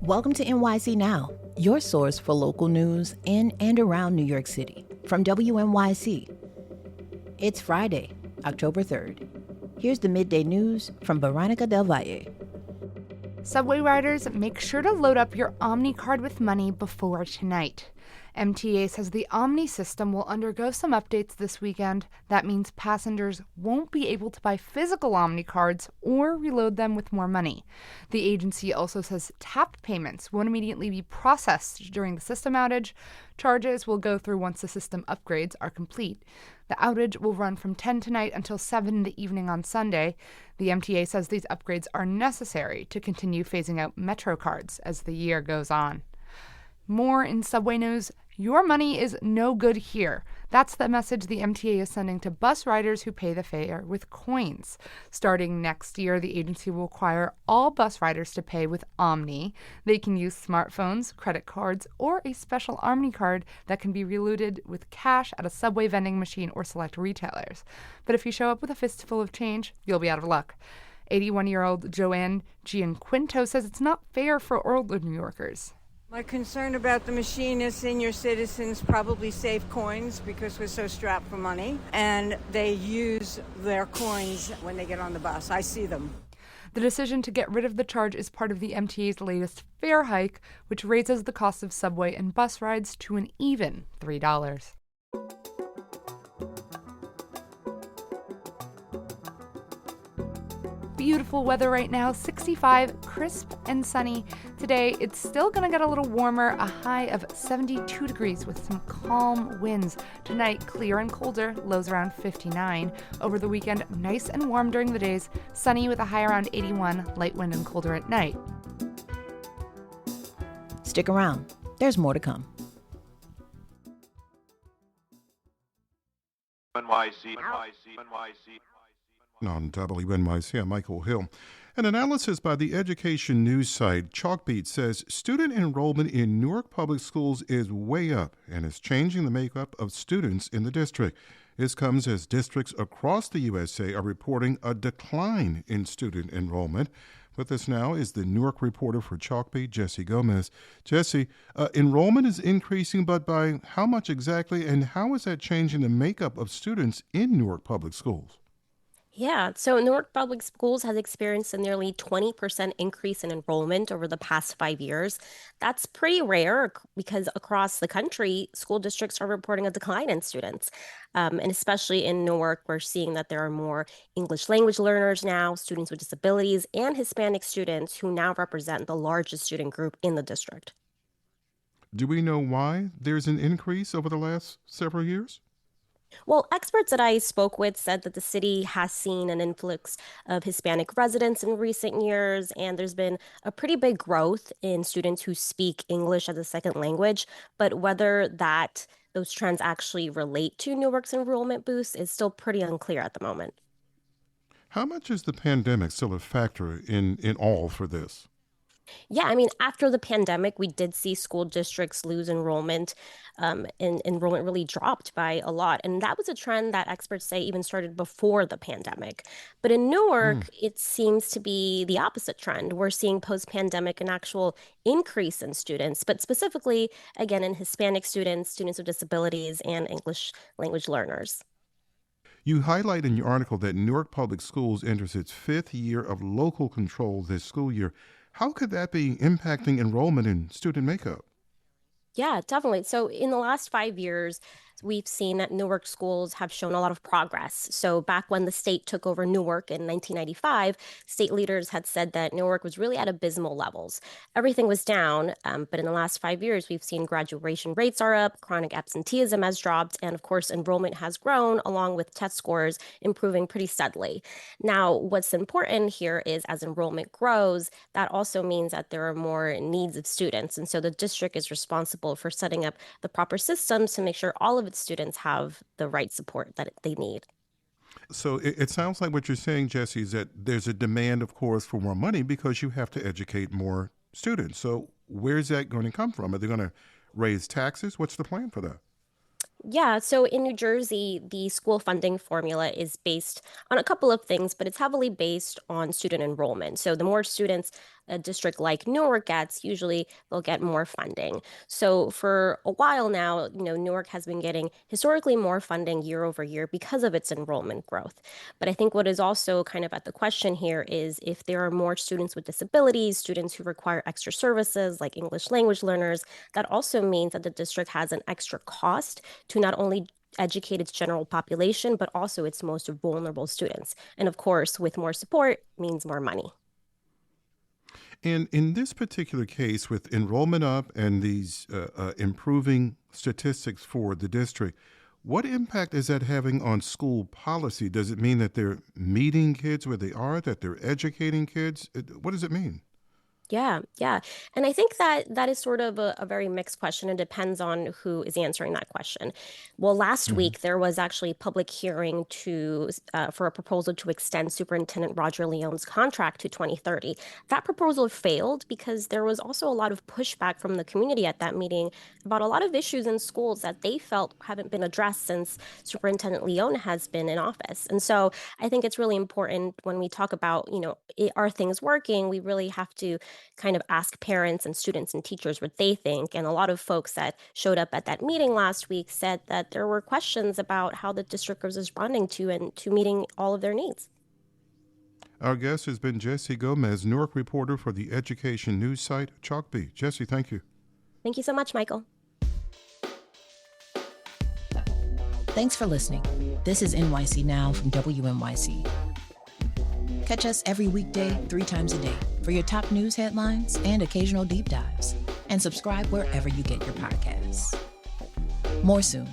Welcome to NYC Now, your source for local news in and around New York City from WNYC. It's Friday, October 3rd. Here's the midday news from Veronica Del Valle. Subway riders, make sure to load up your OMNY card with money before tonight. MTA says the OMNY system will undergo some updates this weekend. That means passengers won't be able to buy physical OMNY cards or reload them with more money. The agency also says tap payments won't immediately be processed during the system outage. Charges will go through once the system upgrades are complete. The outage will run from 10 tonight until 7 in the evening on Sunday. The MTA says these upgrades are necessary to continue phasing out Metro cards as the year goes on. More in Subway news. Your money is no good here. That's the message the MTA is sending to bus riders who pay the fare with coins. Starting next year, the agency will require all bus riders to pay with OMNY. They can use smartphones, credit cards, or a special OMNY card that can be reloaded with cash at a Subway vending machine or select retailers. But if you show up with a fistful of change, you'll be out of luck. 81-year-old Joanne Gianquinto says it's not fair for older New Yorkers. My concern about the machine is senior citizens probably save coins because we're so strapped for money, and they use their coins when they get on the bus. I see them. The decision to get rid of the charge is part of the MTA's latest fare hike, which raises the cost of subway and bus rides to an even $3. Beautiful weather right now, 65, crisp and sunny. Today, it's still going to get a little warmer, a high of 72 degrees with some calm winds. Tonight, clear and colder, lows around 59. Over the weekend, nice and warm during the days, sunny with a high around 81, light wind and colder at night. Stick around. There's more to come. WNYC. On WNYC, I'm Michael Hill. An analysis by the education news site Chalkbeat says student enrollment in Newark Public Schools is way up and is changing the makeup of students in the district. This comes as districts across the USA are reporting a decline in student enrollment. With us now is the Newark reporter for Chalkbeat, Jessie Gomez. Jessie, enrollment is increasing, but by how much exactly, and how is that changing the makeup of students in Newark Public Schools? Yeah, so Newark Public Schools has experienced a nearly 20% increase in enrollment over the past 5 years. That's pretty rare because across the country, school districts are reporting a decline in students. And especially in Newark, we're seeing that there are more English language learners now, students with disabilities, and Hispanic students who now represent the largest student group in the district. Do we know why there's an increase over the last several years? Well, experts that I spoke with said that the city has seen an influx of Hispanic residents in recent years, and there's been a pretty big growth in students who speak English as a second language. But whether those trends actually relate to Newark's enrollment boost is still pretty unclear at the moment. How much is the pandemic still a factor in all for this? Yeah, I mean, after the pandemic, we did see school districts lose enrollment, and enrollment really dropped by a lot. And that was a trend that experts say even started before the pandemic. But in Newark, it seems to be the opposite trend. We're seeing post-pandemic an actual increase in students, but specifically, again, in Hispanic students, students with disabilities, and English language learners. You highlight in your article that Newark Public Schools enters its fifth year of local control this school year. How could that be impacting enrollment and student makeup? Yeah, definitely. So in the last 5 years, we've seen that Newark schools have shown a lot of progress. So back when the state took over Newark in 1995, state leaders had said that Newark was really at abysmal levels. Everything was down, but in the last 5 years, we've seen graduation rates are up, chronic absenteeism has dropped, and of course, enrollment has grown along with test scores improving pretty steadily. Now, what's important here is as enrollment grows, that also means that there are more needs of students. And so the district is responsible for setting up the proper systems to make sure all of its students have the right support that they need. So it sounds like what you're saying, Jessie, is that there's a demand, of course, for more money because you have to educate more students. So where's that going to come from? Are they going to raise taxes? What's the plan for that? Yeah, so in New Jersey, the school funding formula is based on a couple of things, but it's heavily based on student enrollment. So the more students, a district like Newark gets, usually they'll get more funding. So for a while now, Newark has been getting historically more funding year over year because of its enrollment growth. But I think what is also kind of at the question here is if there are more students with disabilities, students who require extra services like English language learners, that also means that the district has an extra cost to not only educate its general population, but also its most vulnerable students. And of course, with more support means more money. And in this particular case, with enrollment up and these improving statistics for the district, what impact is that having on school policy? Does it mean that they're meeting kids where they are, that they're educating kids? What does it mean? Yeah. And I think that is sort of a very mixed question. It depends on who is answering that question. Well, last week, there was actually a public hearing for a proposal to extend Superintendent Roger Leone's contract to 2030. That proposal failed because there was also a lot of pushback from the community at that meeting about a lot of issues in schools that they felt haven't been addressed since Superintendent Leone has been in office. And so I think it's really important when we talk about, are things working? We really have to kind of ask parents and students and teachers what they think. And a lot of folks that showed up at that meeting last week said that there were questions about how the district was responding to meeting all of their needs. Our guest has been Jessie Gomez, Newark reporter for the education news site Chalkbeat. Jessie, thank you. Thank you so much, Michael. Thanks for listening. This is NYC Now from WNYC. Catch us every weekday, 3 times a day for your top news headlines and occasional deep dives. And subscribe wherever you get your podcasts. More soon